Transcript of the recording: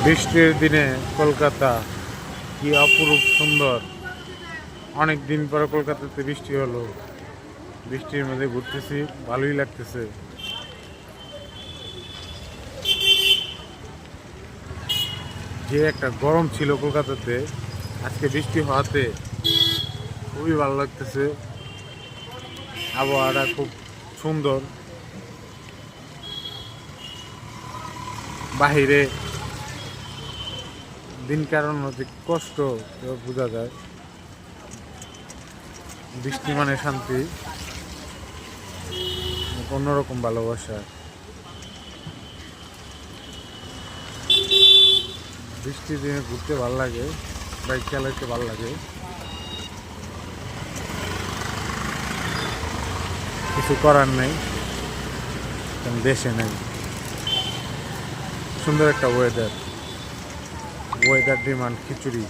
বৃষ্টির দিনে কলকাতা কি অপরূপ সুন্দর। অনেক দিন পরে কলকাতাতে বৃষ্টি হলো, বৃষ্টির মধ্যে ঘুরতেছি, ভালোই লাগতেছে। যে একটা গরম ছিল কলকাতাতে, আজকে বৃষ্টি হওয়াতে খুবই ভালো লাগতেছে। আবহাওয়াটা খুব সুন্দর। বাহিরে দিন কাটানো যে কষ্ট বোঝা যায়। বৃষ্টি মানে শান্তি, অন্যরকম ভালোবাসা। বৃষ্টির দিনে ঘুরতে ভালো লাগে, বাইক চালাইতে ভালো লাগে। কিছু করার নেই, কারণ দেশে নেই। সুন্দর একটা ওয়েদার ডিমান্ড খিচুড়ি।